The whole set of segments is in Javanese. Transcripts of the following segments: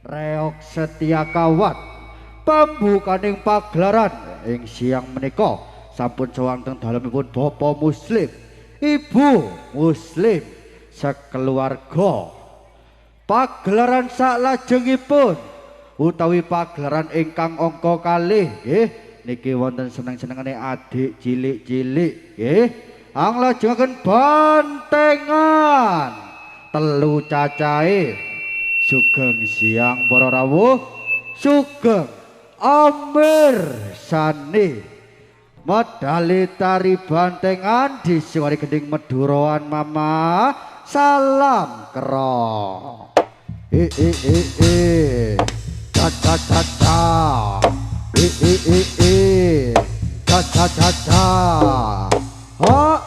Reok setia kawat pambukaning pagelaran ing siang menika sampun sewanteng dalemipun Bapak Muslim, Ibu Muslim sakeluarga. Pagelaran saklajengipun utawi pagelaran ingkang angka kalih nggih niki wonten seneng-senengane adik cilik-cilik nggih. Anglajengaken bantengan telu cacahe. Sugeng siang para rawuh, sugeng amir sani. Medali tari bantengan disuwari gending Meduroan Mama. Salam kero. Cha cha cha cha. Cha cha cha cha. Oh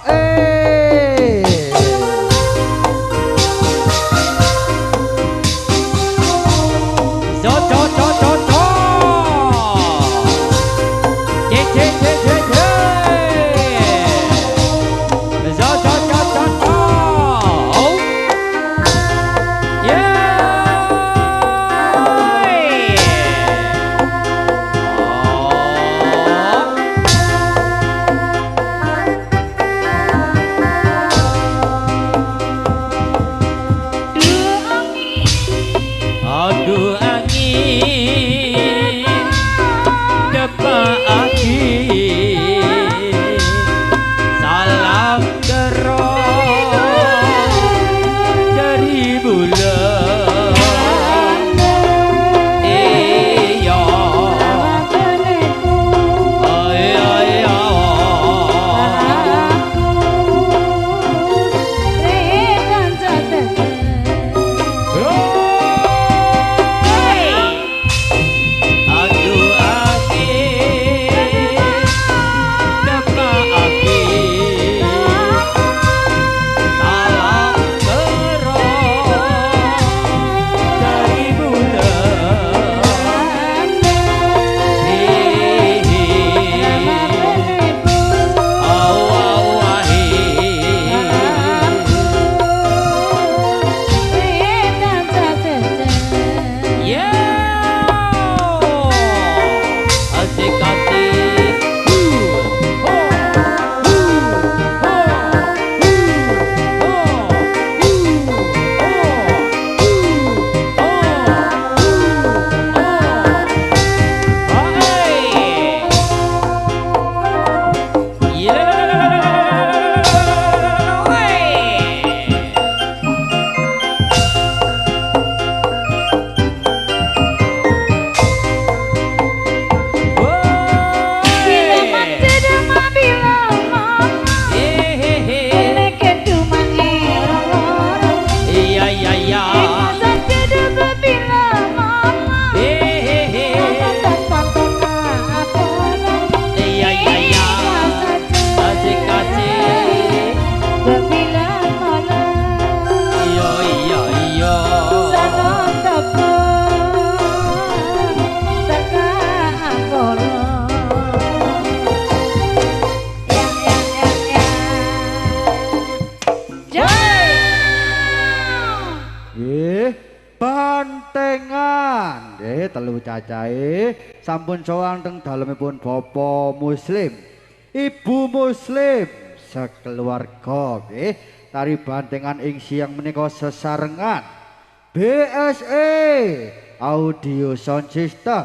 bantengan nggih telu cacahe sampun sewanteng dalemipun Bapak Muslim, Ibu Muslim sakeluarga nggih. Tari bantengan ing siang menika sesarengan BSE Audio Sound System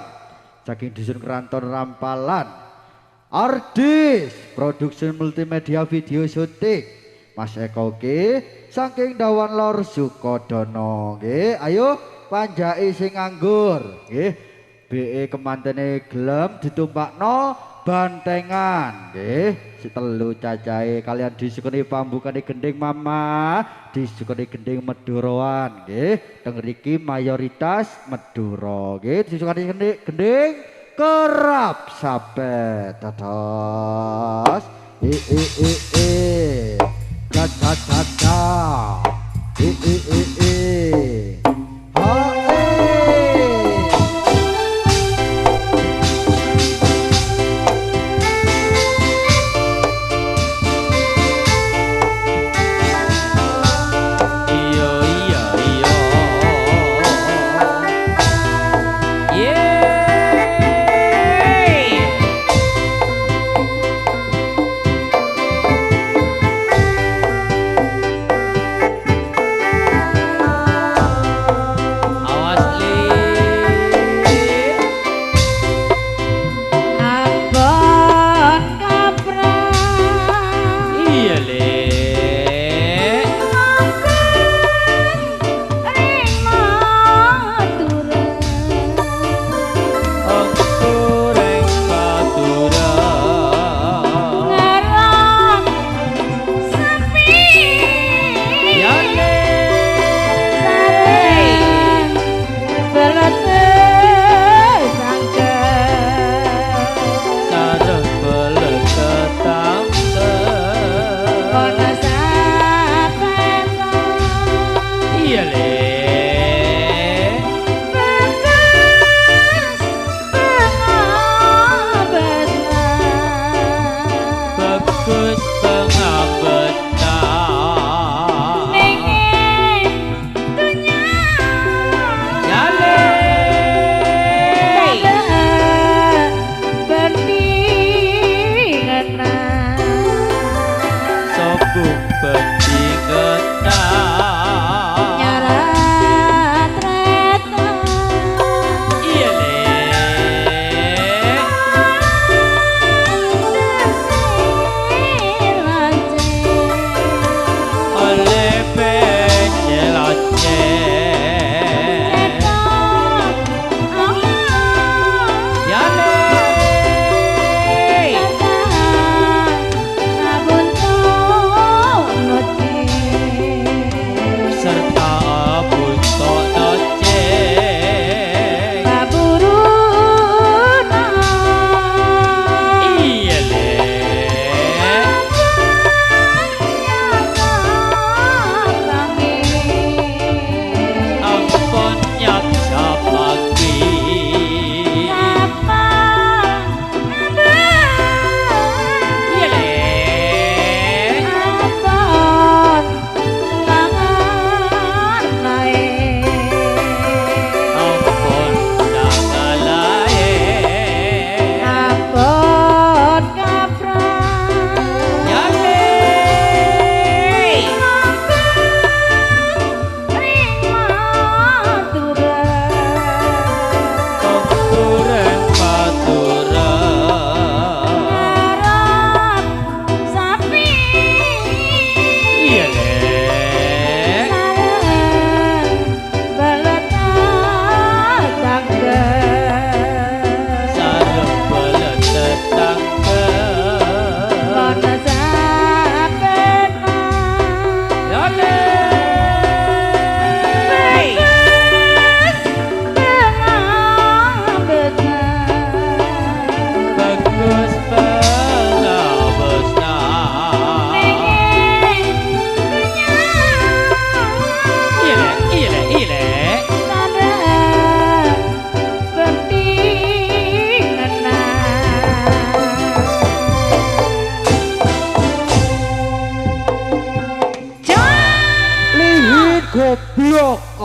saking Dusun Kranton Rampalan, Ardis Production Multimedia Video Syuting, Mas Eko Ki saking Dawan Lor Sukodono nggih. Ayo panjaki sing nganggur nggih. BE kemantene gelem ditumpakno bantengan nggih. Telu cacahe kalian disukani pambukane gending Mama, disukani gending Meduroan nggih. Teng mriki mayoritas Meduro nggih. Disukani gending kerap sapet dados cha cha cha cha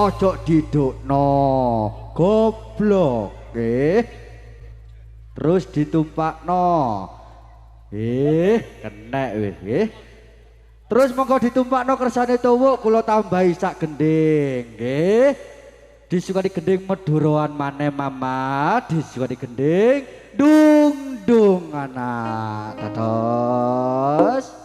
ojo didukno goblok nggih terus ditumpakno kenek wis nggih terus monggo ditumpakno kersane tuwuk kula tambahi sak gending nggih disukani gending meduroan maneh mama disukani gending dung dung anak dados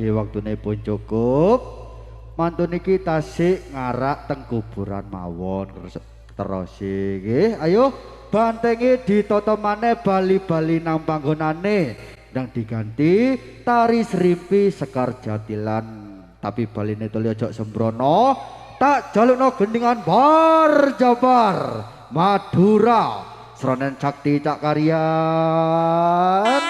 badhe waktune pun cukup. Mantun iki tasik ngarak teng kuburan mawon terus nggih. Ayo bantenge ditata maneh bali-bali nang panggonane ndang diganti tari Srimpi Sekar Jatilan. Tapi baline tuli aja sembrono, tak jalukno gendingan bar jabar Madura Sronen Sakti Cak Karyan.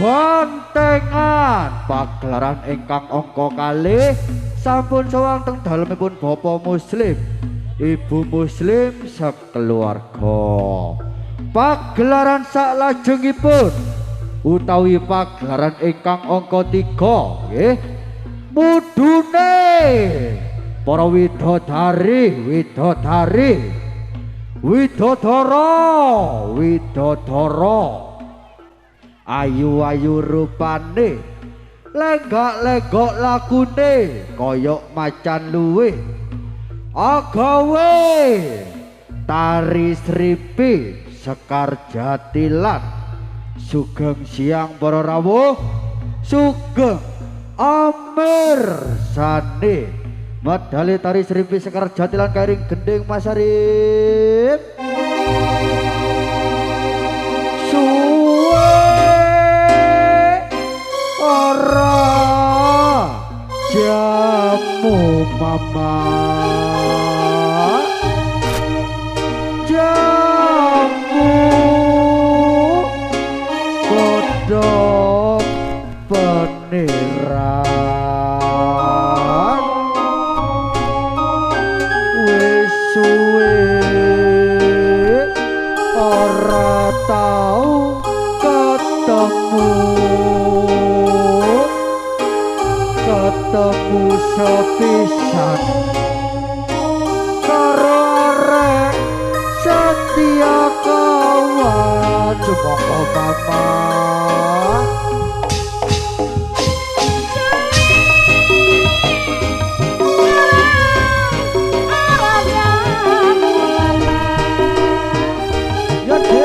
Bantengan pagelaran ingkang angka kalih sampun sawang teng dalemipun Bapak Muslim, Ibu Muslim sakeluarga. Pagelaran saklajengipun utawi pagelaran ingkang angka 3 nggih mudune para widodara ayu-ayu rupane, lenggak-lenggok lakune koyok macan luwih, agawe tari Srimpi Sekar Jatilan. Sugeng siang para rawuh, sugeng amirsani medali tari Srimpi Sekar Jatilan kairing gending Mas Arif. Ora jamu mama, jamu kodok peniran wis suwe ora tau ketemu sepisan karo arek setia kawan sumangga mama. Jati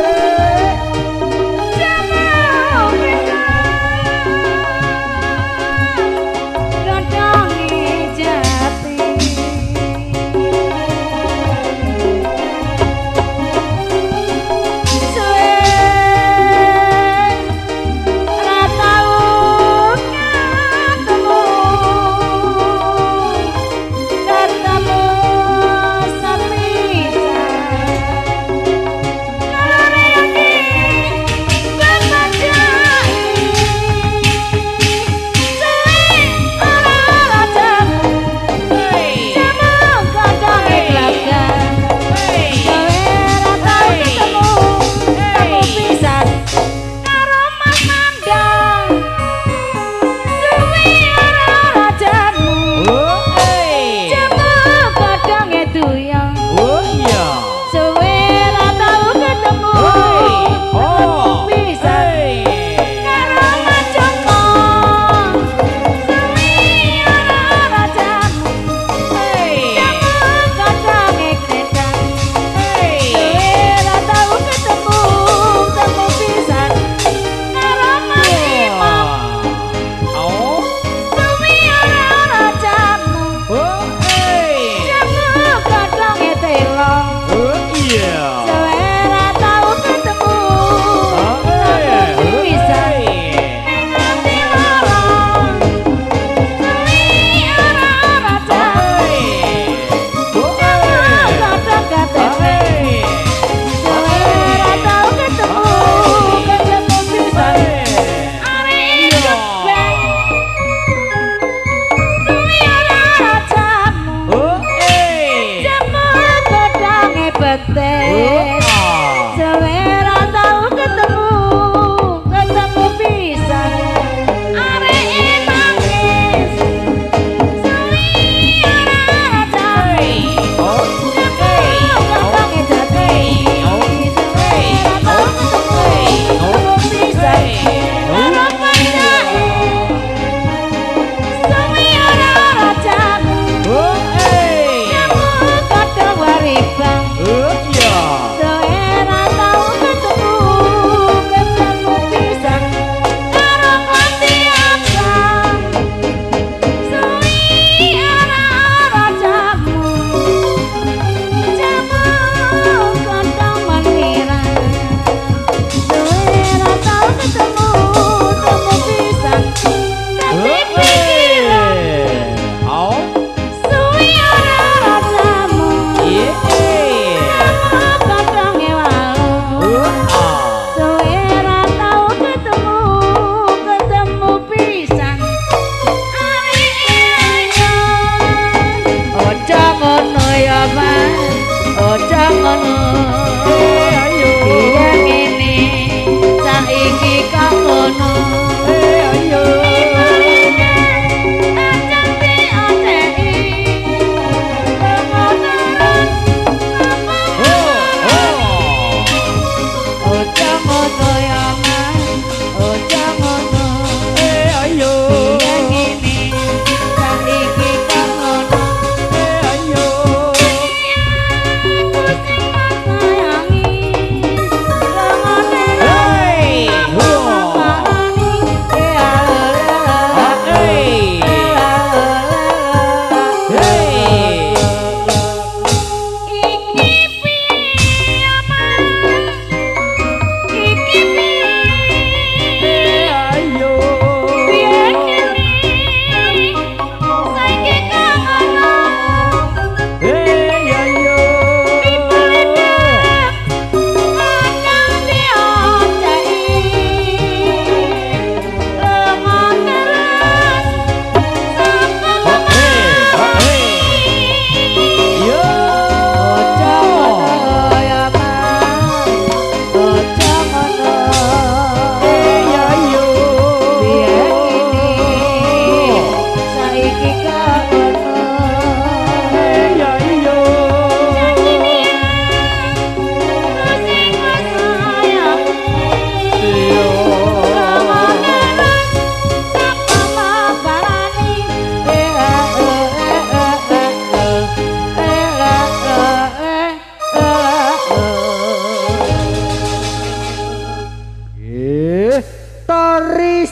ojo ngono ayo piye ngene saiki kok ngono ayo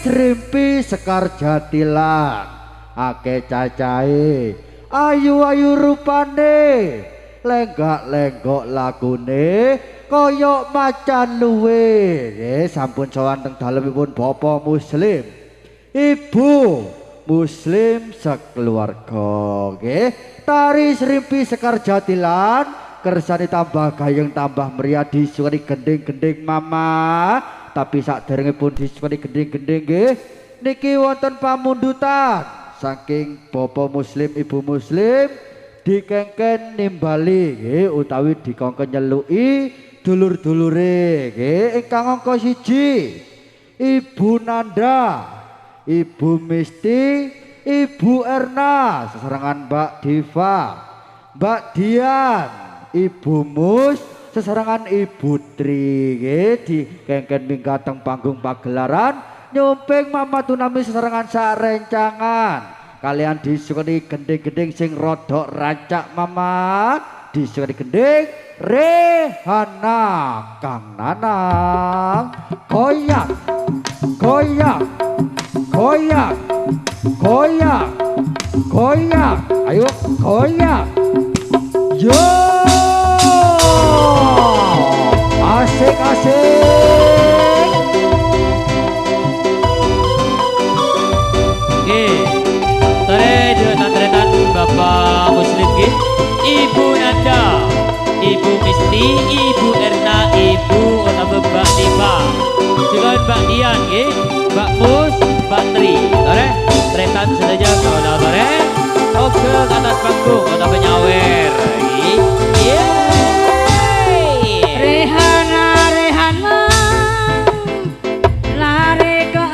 Srimpi Sekar Jatilan ake cacahe ayu-ayu rupane lenggak-lenggok lagune koyok macan luwe sampun sowan teng dalemipun Bapak Muslim Ibu Muslim sekeluarga nggih tari Srimpi Sekar Jatilan kersane tambah gayeng tambah meriah disukani gending-gending mama. Tapi saderengipun disukani gending-gending nggih niki wonten pamundutan saking Bapak Muslim Ibu Muslim dikengken nimbali nggih utawi dikongkon nyeluki dulur-dulure nggih ingkang angka 1 Ibu Nanda Ibu Misti Ibu Erna sesarengan Mbak Diva Mbak Dian Ibu Mus sesarangan Ibu Tri dikengken minggateng panggung pagelaran nyumping Mama Tunami sesarangan sak rencangan kalian disukani gending-gending sing rodok rancak Mama disukani gending Rehana Kang Nanang goyang goyang goyang goyang goyang ayo goyang yo asik-asik. Oke, tare Bapak Muslim nggih. Ibu Nanda, Ibu Misti, Ibu Erna, Ibu utawa Mbak Diva. Juga Mbak Dian nggih, Mbak Mus, Mbak Tri. Tare, tretan saja kalau tare. Oke, ke atas panggung atau penyawer. Rehana Rehana lare ke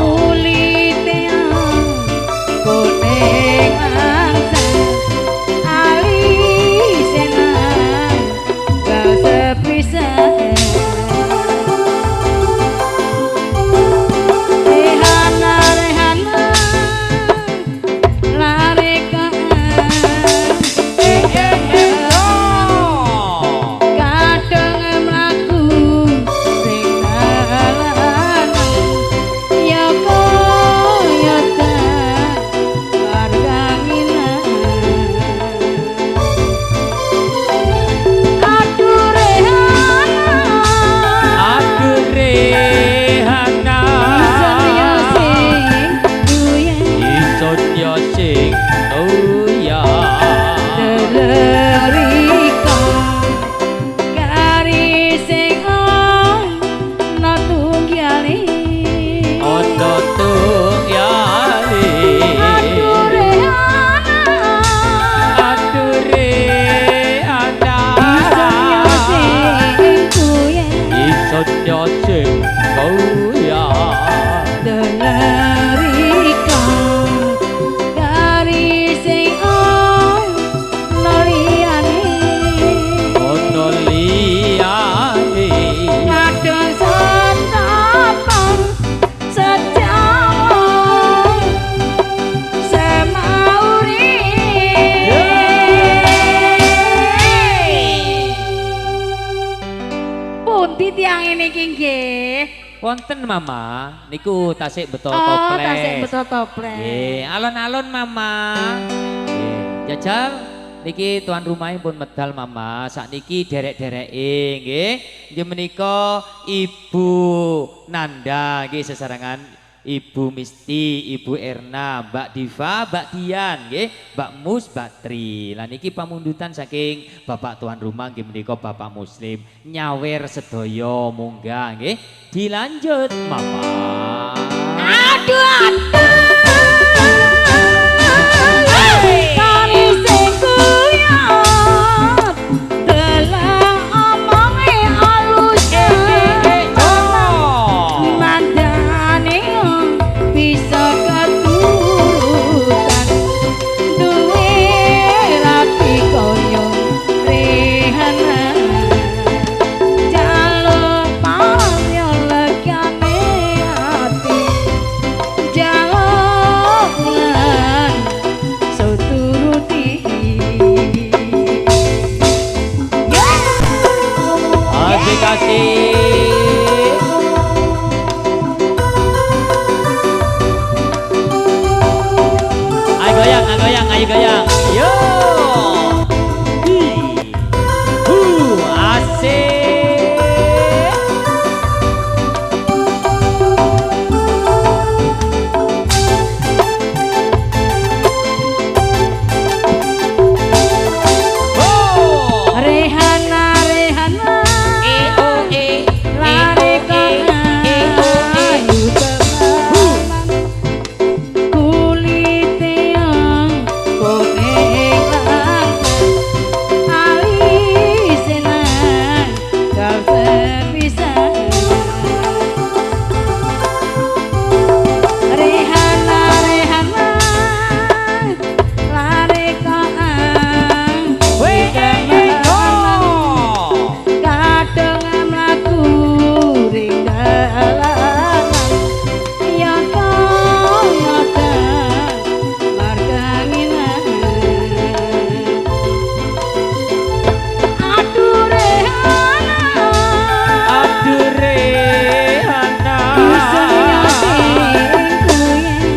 kulitnya kuning angsa alisena gak sepisah Rehana Rehana lare ke niki nggih? Wonten Mama, niku tasik beto Oh, toples. tasik beto toples. Nggih, alon-alon Mama. Nggih, jajal niki tuan rumah pun medal Mama. Sakniki derek-dereke nggih. Nggih menika Ibu Nanda nggih sesarengan Ibu Misti, Ibu Erna, Mbak Diva, Mbak Dian nggih, Mbak Mus, Mbak Tri. Lah niki pamundutan saking Bapak tuan rumah nggih menika Bapak Muslim. Nyawer sedaya munggah nggih. Dilanjut Mama. Aduh, aduh. Tari sing kuyat, deleng omonge alus. Mandane bisa keturutan, duwe rapi koyo Rehana. Jaluk pamyo legane ati, jaluk bulan soturuti. Asik asik. Ayo goyang, ayo goyang, ayo goyang. Yo. Hi. Asik. Oh. Rehana, Rehana, lari kayu teman, kulite yang konelang, alis senang kau terpisah. Rehana, Rehana, lari kadang mlaku ring dalanan, ya kaya marganginan. Aduh Rehana, Aduh Rehana. isut ya sing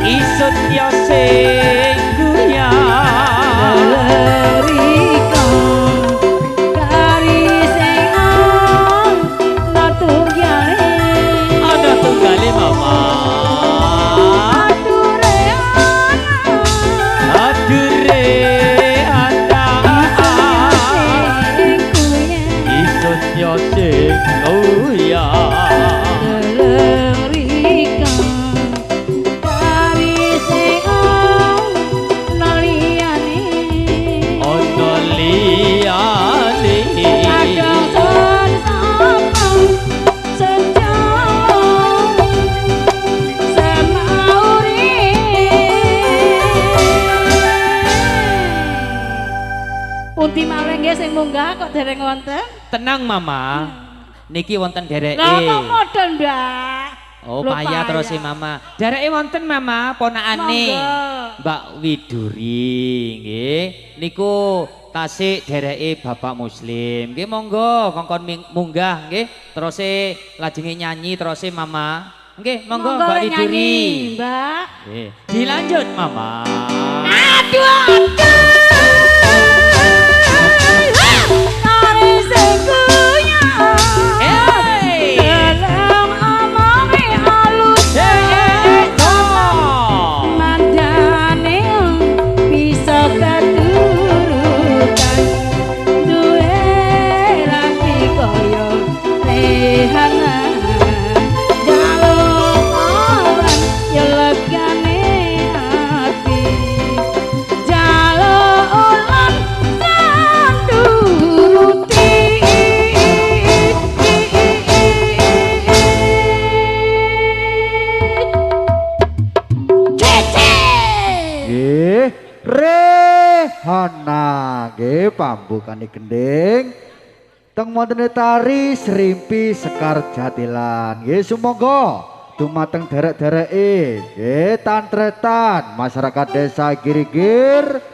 Isut yo sing kuyang, guyang. lerika kari sing ana tunggale. Ada tunggale Mama. Aduh Rehana, Aduh Rehana. sing kuyang, Isut yo sing guyang. lerika kari sing ana liyane. Ono liyane. Kadang son sapa sejauh semauri. Pundi malih nggih sing munggah kok dereng wonten? Tenang Mama. Niki wonten dereke. Lah kok model Mbak? Oh Lho, payah terus si Mama. Dereke wonten Mama ponakane. Monggo. Mbak Widuri nggih. Niku tasik dereke Bapak Muslim. Nggih monggo kongkon munggah nggih. Terus lajenge nyanyi terus Mama. Nggih monggo Mbak nyanyi, Widuri. Mbak. Nggih. Dilanjut Mama. Aduh, aduh. Tari sing kuyang, deleng omonge alus. Mandane bisa keturutan, duwe rapi koyo Rehana. Jaluk awan ya legane ati, jaluk ulan sanduruti. Nggih, Rehana nggih pambukane gending. Teng wonten tari Srimpi Sekar Jatilan. Nggih sumangga dumateng derek-dereke nggih tantretan masyarakat desa Girigir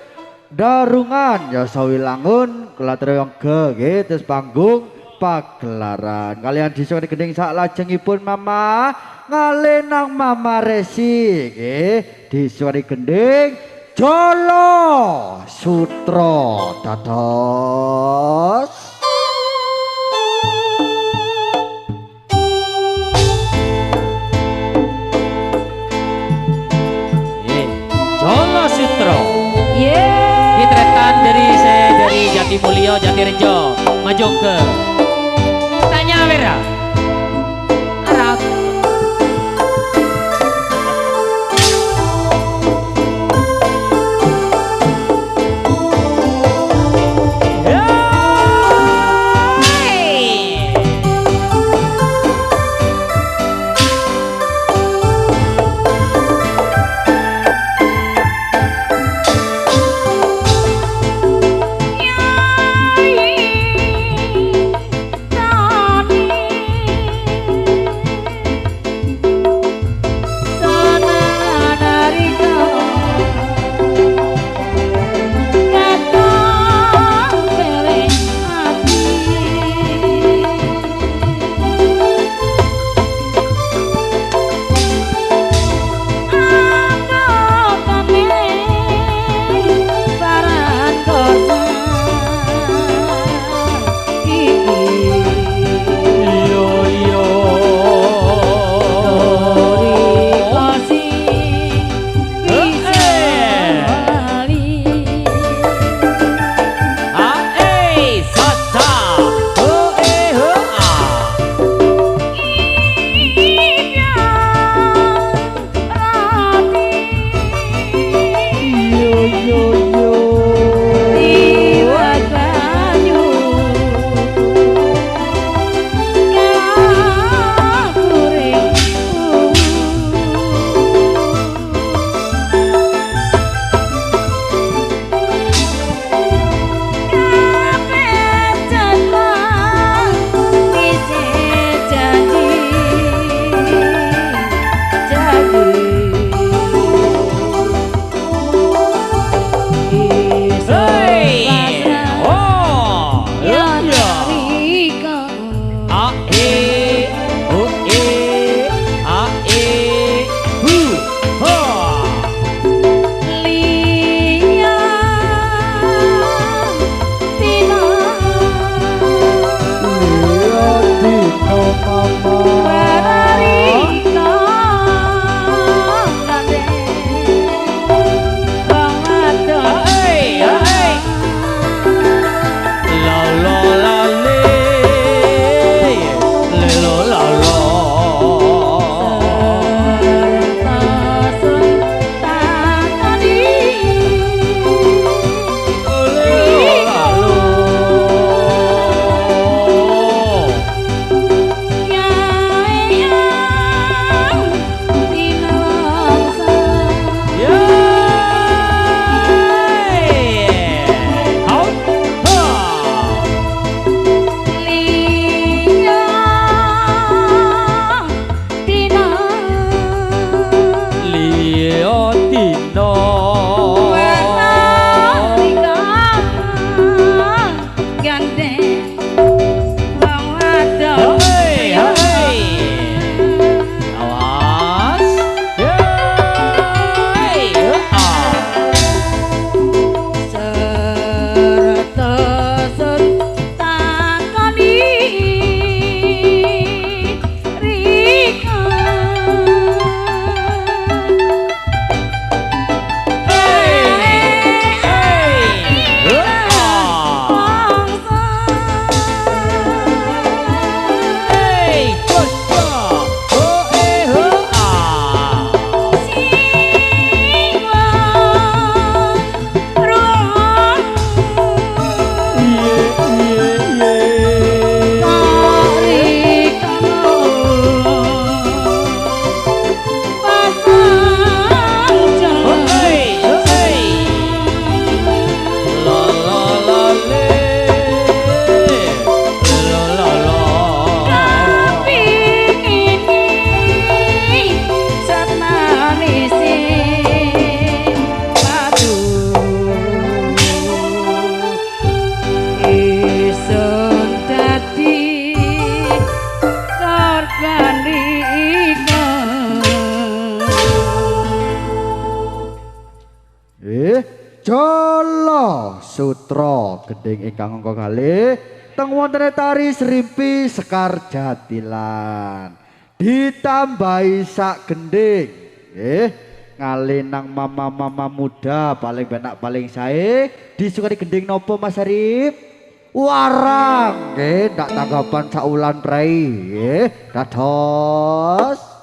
Darungan ya Sawilangun Kelatreyongge nggih terus panggung pagelaran kalian disuwun gending sak lajengipun mama ngalenang mama Resi nggih disuwun gending Jolo Sutra dados Jolo Sutra. Yeay. Ditretan dari Jatimulyo, Jatirejo, maju ke Tanya Wira. Arab. Jolo Sutra gending ingkang angka kalih teng wontene tari Srimpi Sekar Jatilan ditambahi sak gending nggih ngalenang mama-mama muda paling benak paling sae disukani gending nopo Mas Arif warang nggih ndak tanggapan saulan prei nggih dados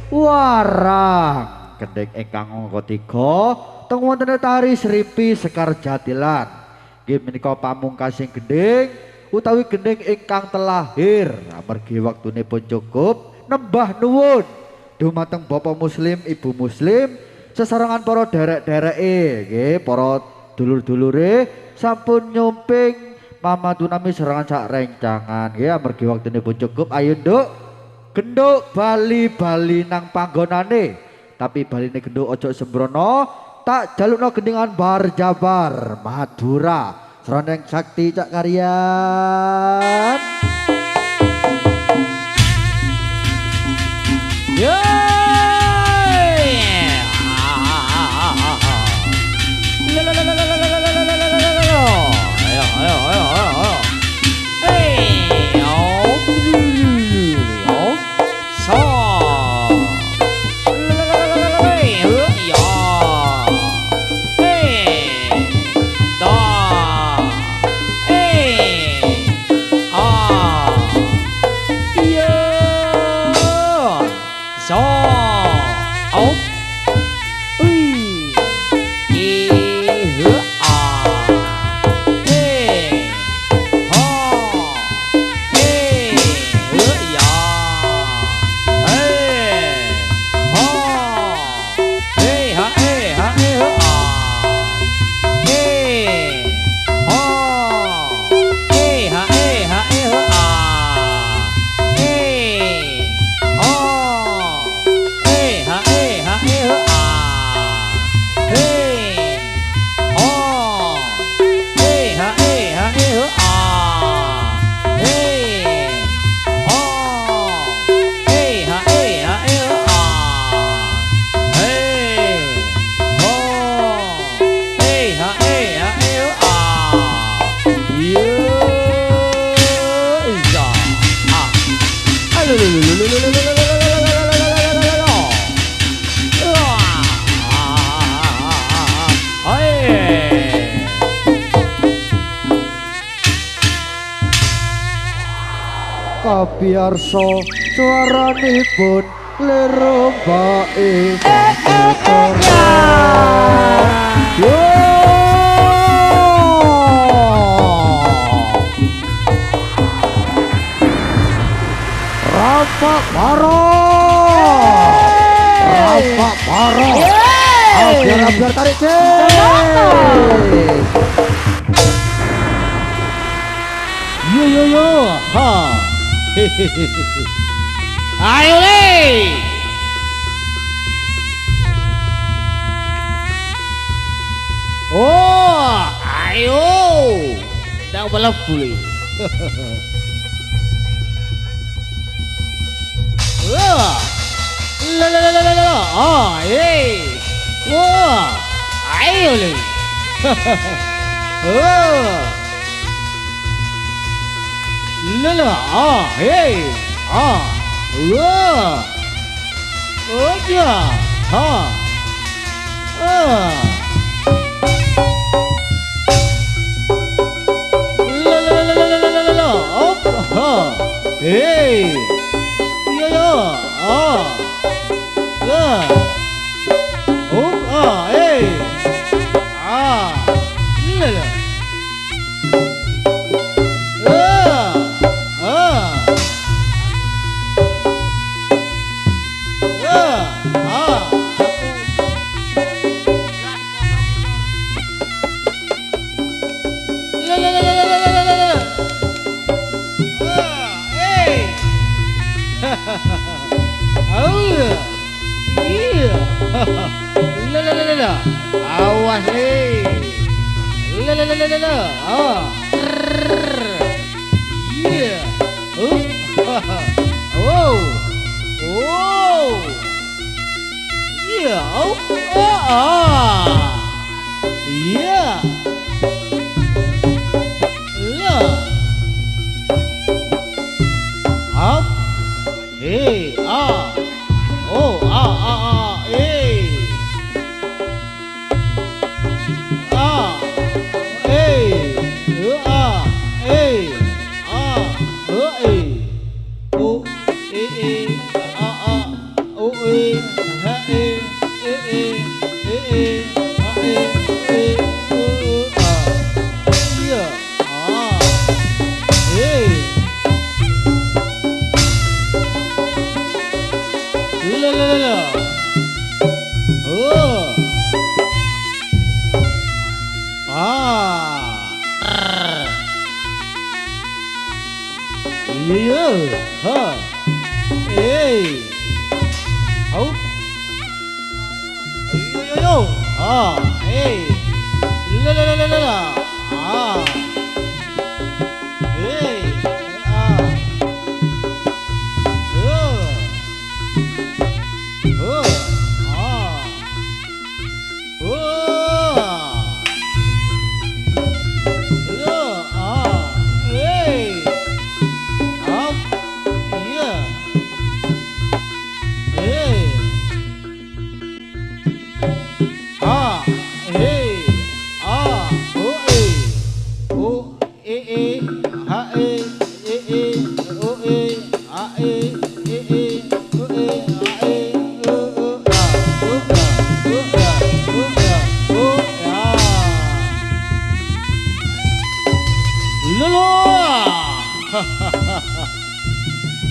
warang gending ingkang angka 3 teng wonten tari Sripi Sekar Jatilan. Nggih menika pamungkasing gending utawi gending ingkang telahir amargi waktunipun cukup nembah nuwun dumateng Bapak Muslim, Ibu Muslim, sesarengan para derek-dereke nggih, para dulur-dulure sampun nyumping mamadunami serangan sak rencangan nggih amargi waktunipun cukup. Ayo nduk genduk bali-bali nang panggonane, tapi baline genduk ojo sembrono, tak jalukno gendingan bar Jabar Madura Sroneng Sakti Cak Karyan. Kabiarsa suaranipun lerombae Rapak Baro, Rapak Baro, biar tarik yo ha. Ayo le. Oh, ayo. Dah balap pulih. La. Oh, hey. Wah, ayo le. Oh. La, ah, hey, ah, wah, oh ya, ha, la, oh, ha, hey, ya, ah, oh, hey, la. Awas nih. Iya. Oh. Iya. Iya. Up. Hey. Oh. Hey. Hey. Iya. Ha. Au. Yo. Ha. La la la la la. Ah. Ah.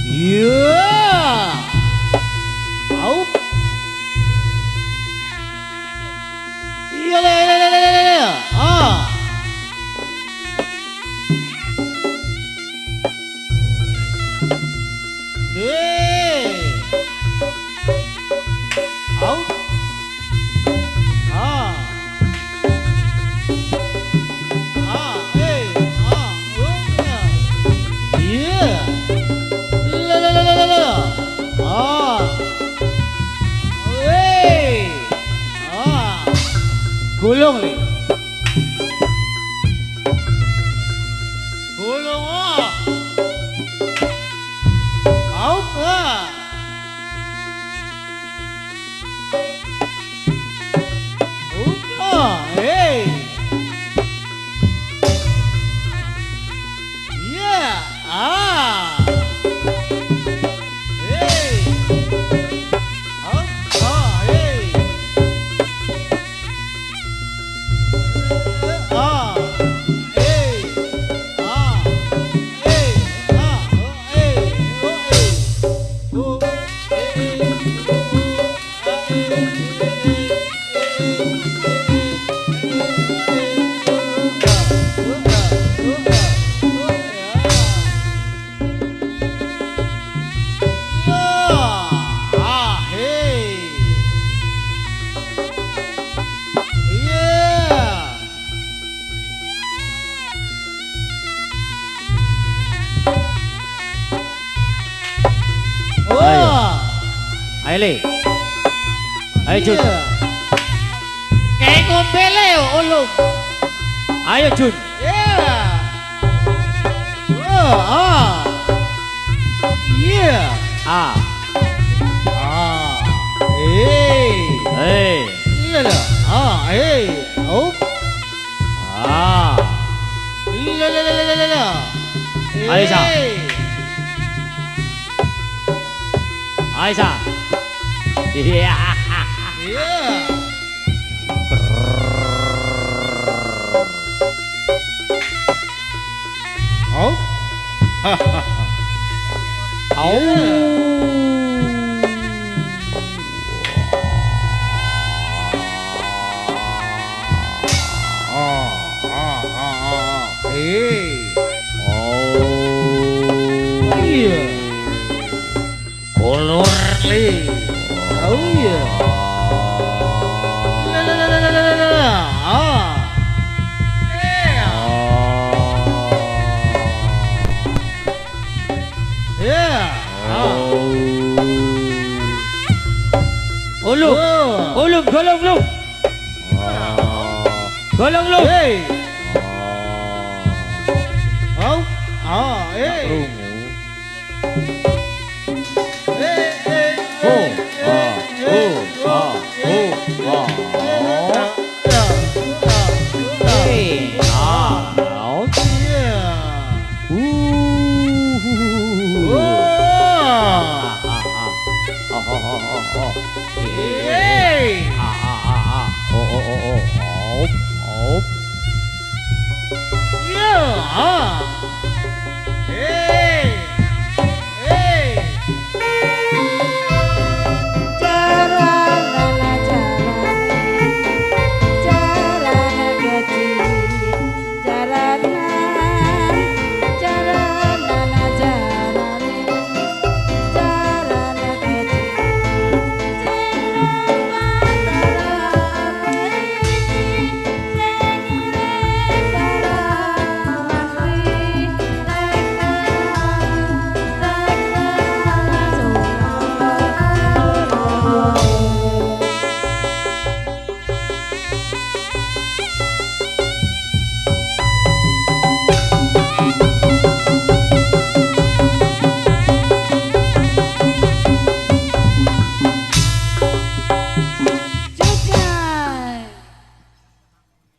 Yeah. Au. Iya le. Ah. Au. Ah. Yeah. La. Ah. Hey. Ah. Gulung ni. Gulung ah. Au ah. Hey. Yeah. Ah. Hey. Hey. Ah. Hey. Ah. Hey. Ah. Hey. Oh. Ayo Le. Ayo Jun. Kayak ngombe le ulung. Ayo Jun. Yeah. Ah. Yeah. Ah. Ah. Hey. Hey. Iya lah. Ah. Hey. Oh. Ah. La. Ayo, Sa. Aisyah. Iya. Yeah. Oh. Oh. Hey. Oh. Iya. Kolor li. Oh iya. La. Ah. Yeah. Yeah. Ulung. Ulung, golong lu. Golong lu. Hey. Oh. Ah, hey. Jarana jarana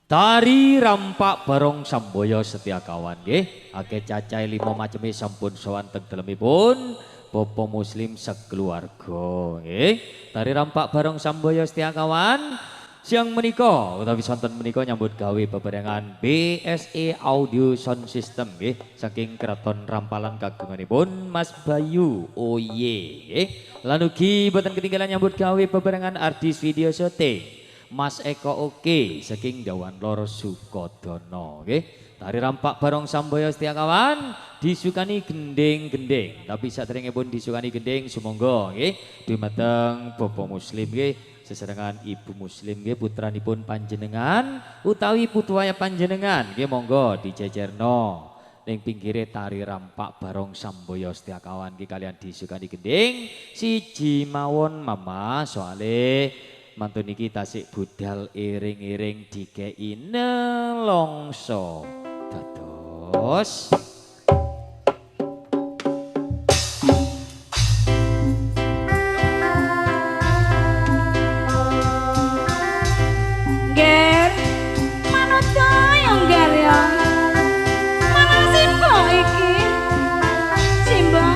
Tari rampak barong samboyo setia kawan nggih. Akeh cacai 5 maceme sampun sowan teng dalemipun Bapa Muslim sekeluarga nggih. Tari rampak barong samboyo setia kawan. Siang menika utawi sonten menika nyambut gawe bebarengan BSE Audio Sound System nggih saking Keraton Rampalan kagunganipun Mas Bayu Oye nggih. Lan ugi boten ketinggalan nyambut gawe bebarengan artis video syuting Mas Eko Oke saking Dawan Lor Sukodono nggih. Tari rampak barong samboyo setia kawan disukani gending-gending. Tapi saderengipun disukani gending sumangga nggih dumateng Bapa Muslim nggih sesarengan Ibu Muslim nggih putranipun panjenengan utawi putuwaya panjenengan nggih monggo dijejerno ning pinggire tari rampak barong samboyo setia kawan nggih kalian disukani gending siji mawon mama soale mantu niki tasik budal iring-iring dikei nelongso dados Ger, manut kayong ger ya. Mana simba iki? Simba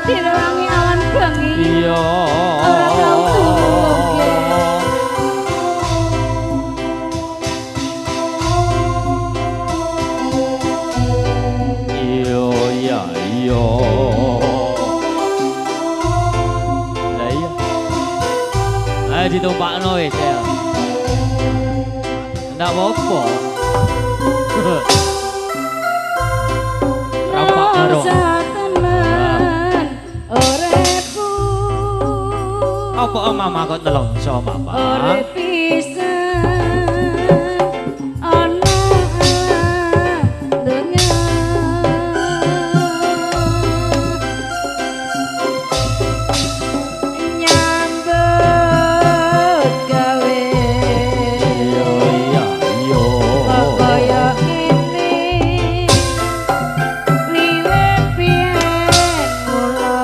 direwangi awan bengi. iya Ora tau turu, Ger. iya iya iya lah iya ayo ditumpakno wis ya ndak apa-apa rampak barong Temen uripku. apa mama kok nelongso mama Urip pisan ana donya. Nyambut gawe iya iya iya kaya ngene wiwit biyen mula.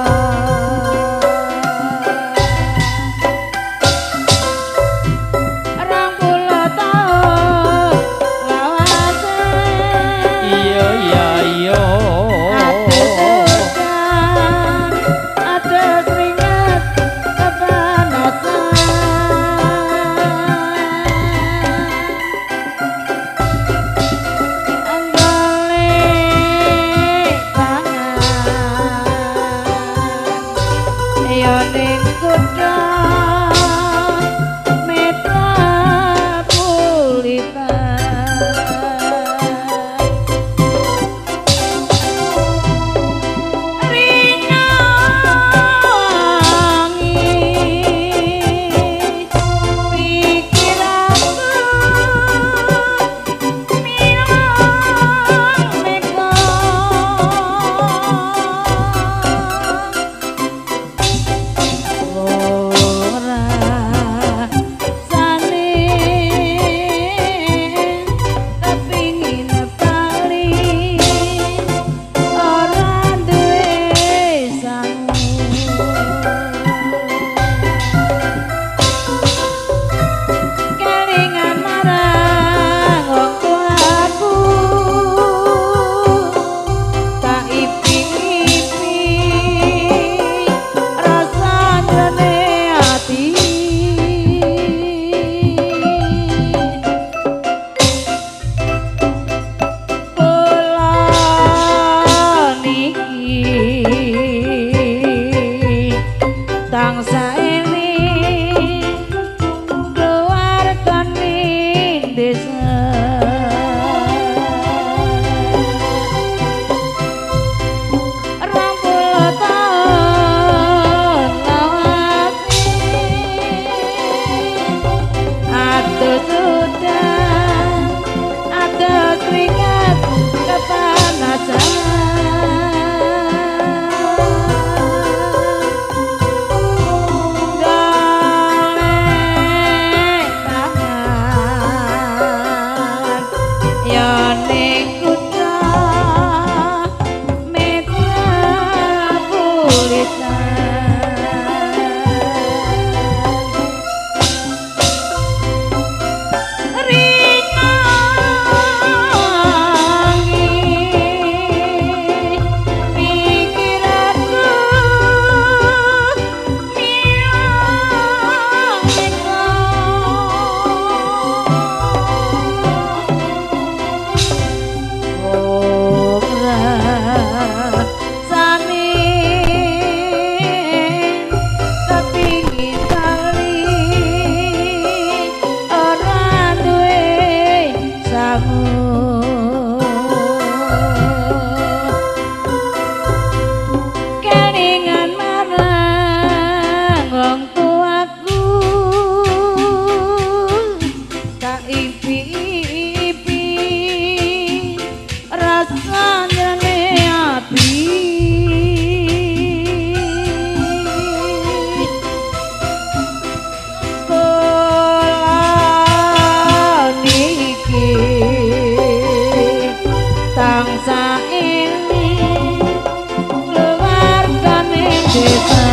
kita.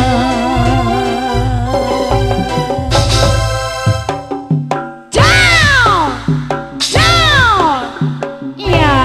Down, down, ya.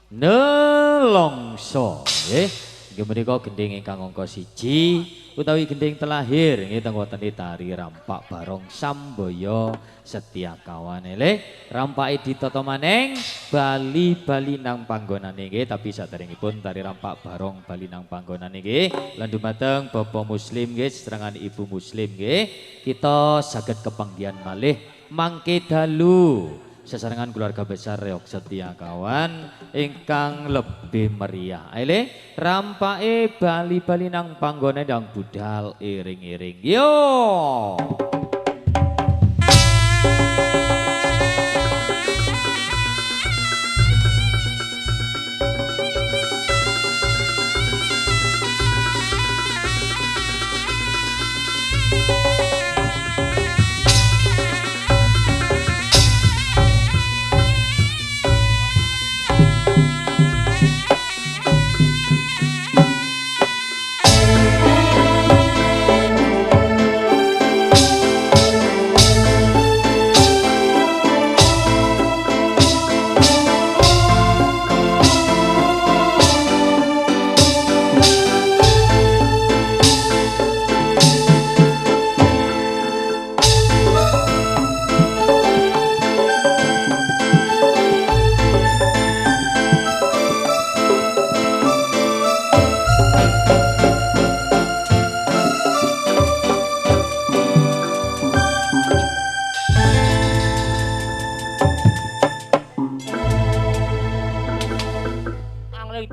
Nelongso nggih inggih menika gending ingkang angka 1 utawi gending telahir nggih teng wonten tari rampak barong Samboyo Setiakawan le rampake ditata maneng bali-bali nang panggonane nggih tapi saderengipun tari rampak barong bali nang panggonane nggih lan dumateng Bapak Muslim nggih serangan Ibu Muslim nggih kita saged kepanggihan malih mangke dalu sesarengan keluarga besar Reok Setiakawan ingkang lebih meriah. Aile rampake bali-bali nang panggone ndang budal iring-iring. Yo.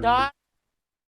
Ang